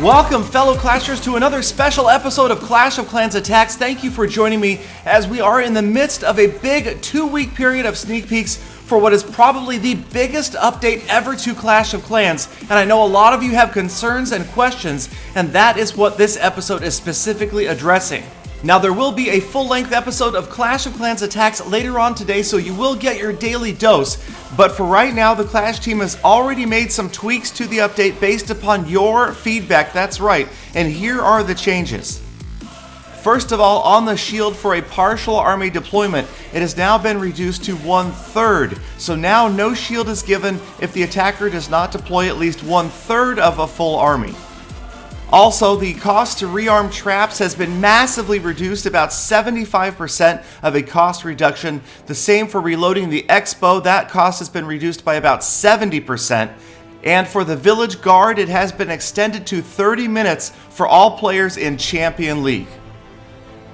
Welcome, fellow Clashers, to another special episode of Clash of Clans Attacks. Thank you for joining me as we are in the midst of a big 2-week period of sneak peeks for what is probably the biggest update ever to Clash of Clans. And I know a lot of you have concerns and questions, and that is what this episode is specifically addressing. Now, there will be a full-length episode of Clash of Clans Attacks later on today, so you will get your daily dose. But for right now, the Clash team has already made some tweaks to the update based upon your feedback. That's right, and here are the changes. First of all, on the shield for a partial army deployment, it has now been reduced to 1/3. So now no shield is given if the attacker does not deploy at least 1/3 of a full army. Also, the cost to rearm traps has been massively reduced, about 75% of a cost reduction. The same for reloading the X-bow, that cost has been reduced by about 70%. And for the Village Guard, it has been extended to 30 minutes for all players in Champion League.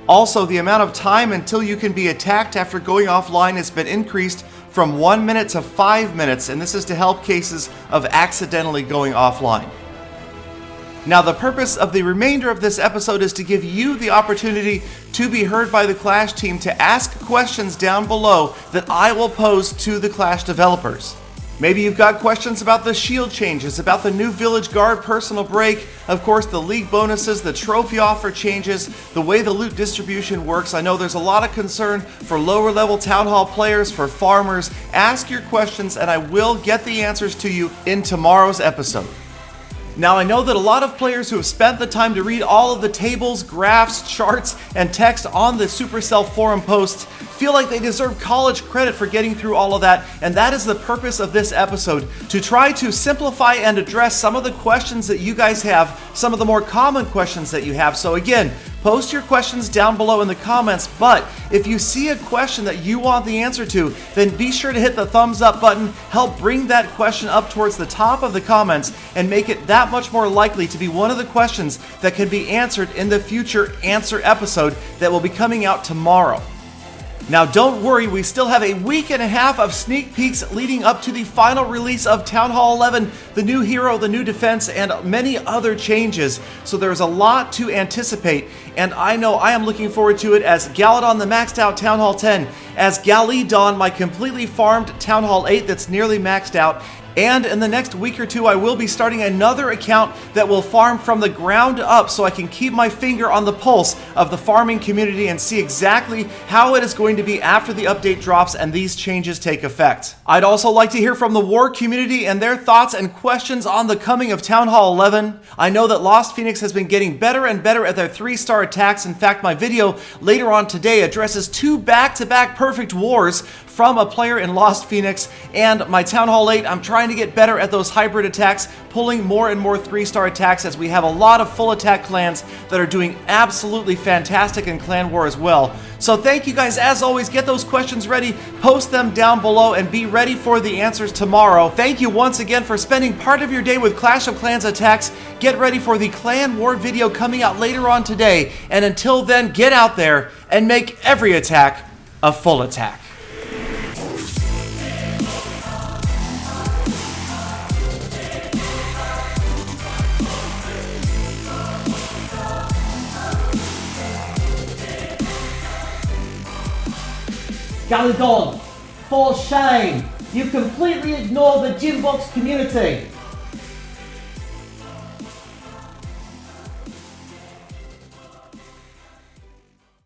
Also, the amount of time until you can be attacked after going offline has been increased from 1 minute to 5 minutes, and this is to help cases of accidentally going offline. Now, the purpose of the remainder of this episode is to give you the opportunity to be heard by the Clash team to ask questions down below that I will pose to the Clash developers. Maybe you've got questions about the shield changes, about the new Village Guard personal break, of course the league bonuses, the trophy offer changes, the way the loot distribution works. I know there's a lot of concern for lower level Town Hall players, for farmers. Ask your questions and I will get the answers to you in tomorrow's episode. Now, I know that a lot of players who have spent the time to read all of the tables, graphs, charts, and text on the Supercell forum posts feel like they deserve college credit for getting through all of that, and that is the purpose of this episode, to try to simplify and address some of the questions that you guys have, some of the more common questions that you have. So again, post your questions down below in the comments, but if you see a question that you want the answer to, then be sure to hit the thumbs up button, help bring that question up towards the top of the comments, and make it that much more likely to be one of the questions that can be answered in the future answer episode that will be coming out tomorrow. Now, don't worry, we still have a week and a half of sneak peeks leading up to the final release of Town Hall 11, the new hero, the new defense, and many other changes. So there's a lot to anticipate, and I know I am looking forward to it as Galadon, the maxed out Town Hall 10, as Galadon, my completely farmed Town Hall 8 that's nearly maxed out. And in the next week or two, I will be starting another account that will farm from the ground up so I can keep my finger on the pulse of the farming community and see exactly how it is going to be after the update drops and these changes take effect. I'd also like to hear from the war community and their thoughts and questions on the coming of Town Hall 11. I know that Lost Phoenix has been getting better and better at their 3-star attacks. In fact, my video later on today addresses 2 back-to-back perfect wars from a player in Lost Phoenix, and my Town Hall 8, I'm trying to get better at those hybrid attacks, pulling more and more 3-star attacks as we have a lot of full attack clans that are doing absolutely fantastic in Clan War as well. So thank you guys, as always. Get those questions ready, post them down below, and be ready for the answers tomorrow. Thank you once again for spending part of your day with Clash of Clans Attacks. Get ready for the Clan War video coming out later on today, and until then, get out there and make every attack a full attack. Galadon, for shame! You completely ignore the Gymbox community!